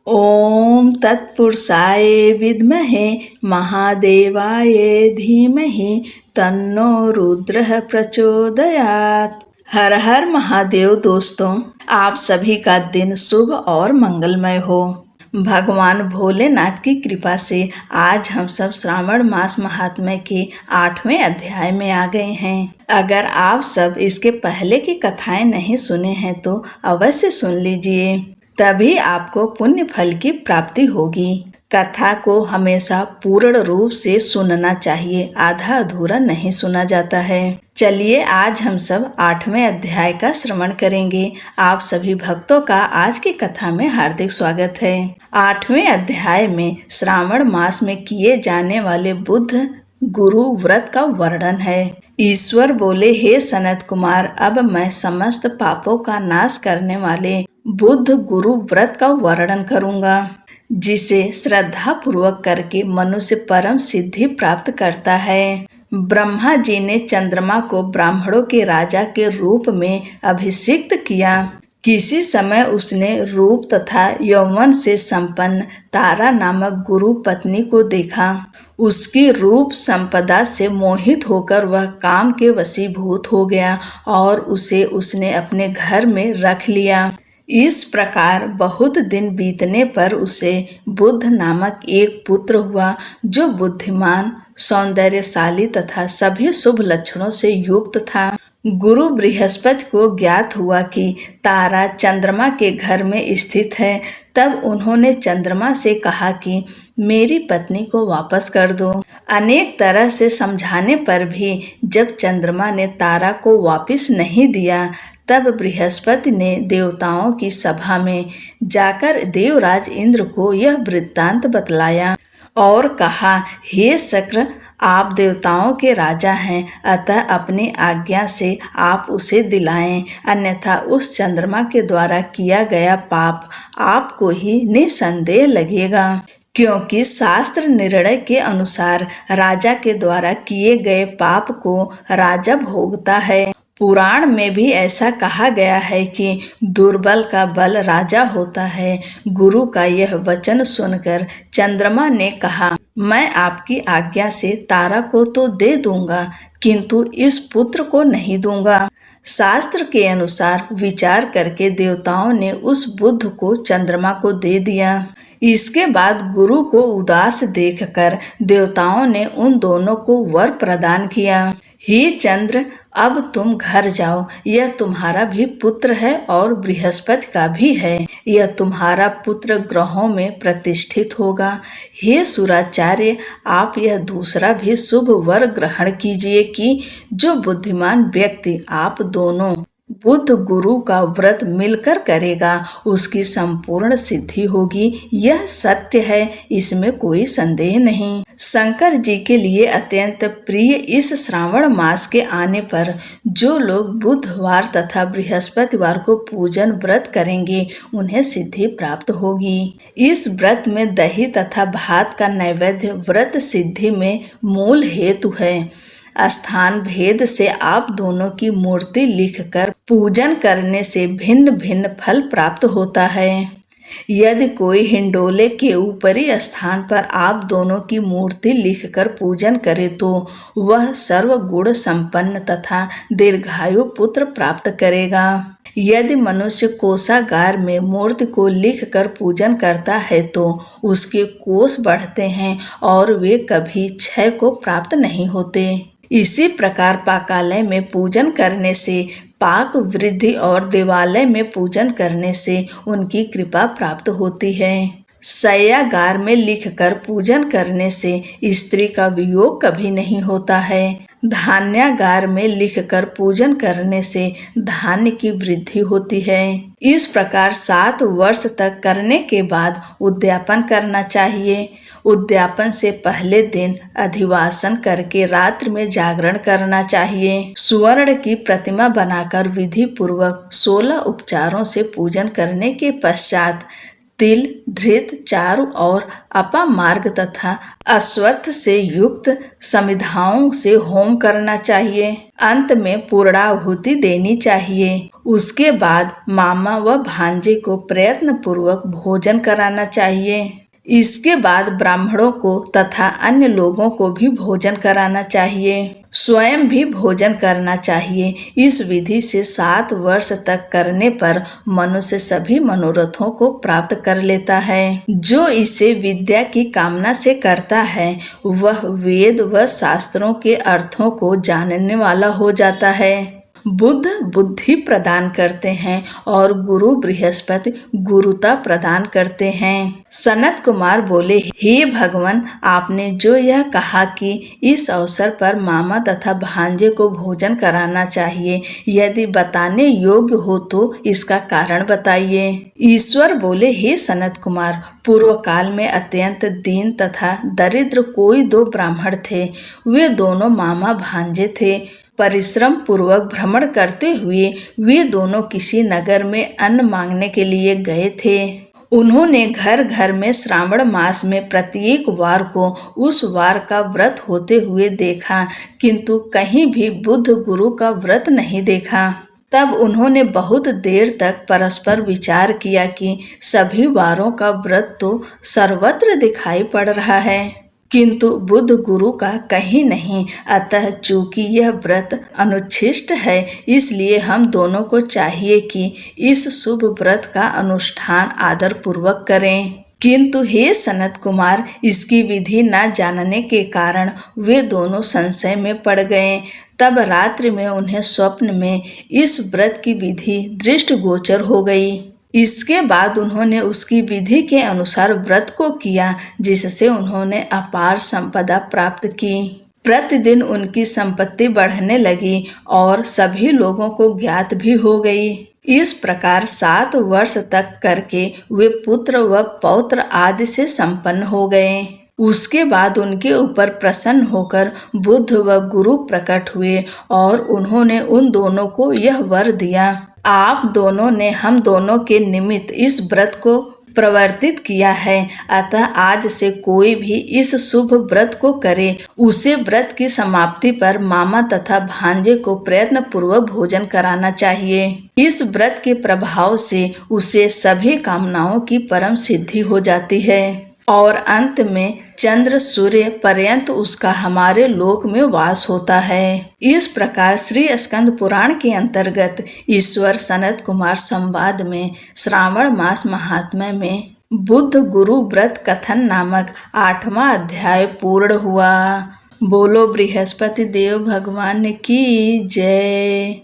ओम तत्पुरुषाय विद्महे महादेवाय धीमहि तन्नो रुद्रः प्रचोदयात्। हर हर महादेव। दोस्तों, आप सभी का दिन शुभ और मंगलमय हो। भगवान भोलेनाथ की कृपा से आज हम सब श्रावण मास महात्म्य के 8वें अध्याय में आ गए हैं। अगर आप सब इसके पहले की कथाएं नहीं सुने हैं तो अवश्य सुन लीजिए, तभी आपको पुण्य फल की प्राप्ति होगी। कथा को हमेशा पूर्ण रूप से सुनना चाहिए, आधा अधूरा नहीं सुना जाता है। चलिए आज हम सब 8वें अध्याय का श्रवण करेंगे। आप सभी भक्तों का आज की कथा में हार्दिक स्वागत है। 8वें अध्याय में श्रावण मास में किए जाने वाले बुद्ध गुरु व्रत का वर्णन है। ईश्वर बोले, हे सनत कुमार, अब मैं समस्त पापों का नाश करने वाले बुद्ध गुरु व्रत का वर्णन करूंगा, जिसे श्रद्धा पूर्वक करके मनुष्य परम सिद्धि प्राप्त करता है। ब्रह्मा जी ने चंद्रमा को ब्राह्मणों के राजा के रूप में अभिषिक्त किया। किसी समय उसने रूप तथा यौवन से संपन्न तारा नामक गुरु पत्नी को देखा। उसकी रूप संपदा से मोहित होकर वह काम के वशीभूत हो गया और उसे उसने अपने घर में रख लिया। इस प्रकार बहुत दिन बीतने पर उसे बुद्ध नामक एक पुत्र हुआ, जो बुद्धिमान, सौंदर्यशाली तथा सभी शुभ लक्षणों से युक्त था। गुरु बृहस्पति को ज्ञात हुआ कि तारा चंद्रमा के घर में स्थित है। तब उन्होंने चंद्रमा से कहा कि मेरी पत्नी को वापस कर दो। अनेक तरह से समझाने पर भी जब चंद्रमा ने तारा को वापस नहीं दिया, तब बृहस्पति ने देवताओं की सभा में जाकर देवराज इंद्र को यह वृत्तांत बतलाया और कहा, हे शक्र, आप देवताओं के राजा हैं, अतः अपनी आज्ञा से आप उसे दिलाएं, अन्यथा उस चंद्रमा के द्वारा किया गया पाप आपको ही निसंदेह लगेगा। क्योंकि शास्त्र निर्णय के अनुसार राजा के द्वारा किए गए पाप को राजा भोगता है। पुराण में भी ऐसा कहा गया है कि दुर्बल का बल राजा होता है। गुरु का यह वचन सुनकर चंद्रमा ने कहा, मैं आपकी आज्ञा से तारा को तो दे दूंगा, किंतु इस पुत्र को नहीं दूंगा। शास्त्र के अनुसार विचार करके देवताओं ने उस बुद्ध को चंद्रमा को दे दिया। इसके बाद गुरु को उदास देखकर देवताओं ने उन दोनों को वर प्रदान किया। हे चंद्र, अब तुम घर जाओ। यह तुम्हारा भी पुत्र है और बृहस्पति का भी है। यह तुम्हारा पुत्र ग्रहों में प्रतिष्ठित होगा। हे सुराचार्य, आप यह दूसरा भी शुभ वर ग्रहण कीजिए कि जो बुद्धिमान व्यक्ति आप दोनों बुद्ध गुरु का व्रत मिलकर करेगा, उसकी संपूर्ण सिद्धि होगी। यह सत्य है, इसमें कोई संदेह नहीं। शंकर जी के लिए अत्यंत प्रिय इस श्रावण मास के आने पर जो लोग बुधवार तथा बृहस्पतिवार को पूजन व्रत करेंगे, उन्हें सिद्धि प्राप्त होगी। इस व्रत में दही तथा भात का नैवेद्य व्रत सिद्धि में मूल हेतु है। स्थान भेद से आप दोनों की मूर्ति लिखकर पूजन करने से भिन्न भिन्न फल प्राप्त होता है। यदि कोई हिंडोले के ऊपरी स्थान पर आप दोनों की मूर्ति लिखकर पूजन करे तो वह सर्वगुण संपन्न तथा दीर्घायु पुत्र प्राप्त करेगा। यदि मनुष्य कोषागार में मूर्ति को लिखकर पूजन करता है तो उसके कोष बढ़ते हैं और वे कभी क्षय को प्राप्त नहीं होते। इसी प्रकार पाकालय में पूजन करने से पाक वृद्धि और देवालय में पूजन करने से उनकी कृपा प्राप्त होती है। शय्यागार में लिखकर पूजन करने से स्त्री का वियोग कभी नहीं होता है। धान्यागार में लिखकर पूजन करने से धान्य की वृद्धि होती है। इस प्रकार 7 वर्ष तक करने के बाद उद्यापन करना चाहिए। उद्यापन से पहले दिन अधिवासन करके रात्रि में जागरण करना चाहिए। स्वर्ण की प्रतिमा बनाकर विधि पूर्वक 16 उपचारों से पूजन करने के पश्चात तिल धृत चारों ओर अपामार्ग तथा अश्वत्थ से युक्त समिधाओं से होम करना चाहिए। अंत में पूर्णाहुति देनी चाहिए। उसके बाद मामा व भांजे को प्रयत्न पूर्वक भोजन कराना चाहिए। इसके बाद ब्राह्मणों को तथा अन्य लोगों को भी भोजन कराना चाहिए। स्वयं भी भोजन करना चाहिए। इस विधि से 7 वर्ष तक करने पर मनुष्य सभी मनोरथों को प्राप्त कर लेता है। जो इसे विद्या की कामना से करता है वह वेद व शास्त्रों के अर्थों को जानने वाला हो जाता है। बुद्ध बुद्धि प्रदान करते हैं और गुरु बृहस्पति गुरुता प्रदान करते हैं। सनत कुमार बोले, हे भगवान, आपने जो यह कहा कि इस अवसर पर मामा तथा भांजे को भोजन कराना चाहिए, यदि बताने योग्य हो तो इसका कारण बताइए। ईश्वर बोले, हे सनत कुमार, पूर्व काल में अत्यंत दीन तथा दरिद्र कोई 2 ब्राह्मण थे। वे दोनों मामा भांजे थे। परिश्रम पूर्वक भ्रमण करते हुए वे दोनों किसी नगर में अन्न मांगने के लिए गए थे। उन्होंने घर घर में श्रावण मास में प्रत्येक वार को उस वार का व्रत होते हुए देखा, किंतु कहीं भी बुद्ध गुरु का व्रत नहीं देखा। तब उन्होंने बहुत देर तक परस्पर विचार किया कि सभी वारों का व्रत तो सर्वत्र दिखाई पड़ रहा है, किंतु बुद्ध गुरु का कहीं नहीं। अतः चूंकि यह व्रत अनुच्छिष्ट है, इसलिए हम दोनों को चाहिए कि इस शुभ व्रत का अनुष्ठान आदर पूर्वक करें। किंतु हे सनत कुमार, इसकी विधि न जानने के कारण वे दोनों संशय में पड़ गए। तब रात्रि में उन्हें स्वप्न में इस व्रत की विधि दृष्टिगोचर हो गई। इसके बाद उन्होंने उसकी विधि के अनुसार व्रत को किया, जिससे उन्होंने अपार संपदा प्राप्त की। प्रतिदिन उनकी संपत्ति बढ़ने लगी और सभी लोगों को ज्ञात भी हो गई। इस प्रकार 7 वर्ष तक करके वे पुत्र व पौत्र आदि से संपन्न हो गए। उसके बाद उनके ऊपर प्रसन्न होकर बुद्ध व गुरु प्रकट हुए और उन्होंने उन दोनों को यह वर दिया, आप दोनों ने हम दोनों के निमित्त इस व्रत को प्रवर्तित किया है। अतः आज से कोई भी इस शुभ व्रत को करे, उसे व्रत की समाप्ति पर मामा तथा भांजे को प्रयत्न पूर्वक भोजन कराना चाहिए। इस व्रत के प्रभाव से उसे सभी कामनाओं की परम सिद्धि हो जाती है और अंत में चंद्र सूर्य पर्यंत उसका हमारे लोक में वास होता है। इस प्रकार श्री स्कंद पुराण के अंतर्गत ईश्वर सनत कुमार संवाद में श्रावण मास महात्म्य में बुद्ध गुरु व्रत कथन नामक 8वां अध्याय पूर्ण हुआ। बोलो बृहस्पति देव भगवान की जय।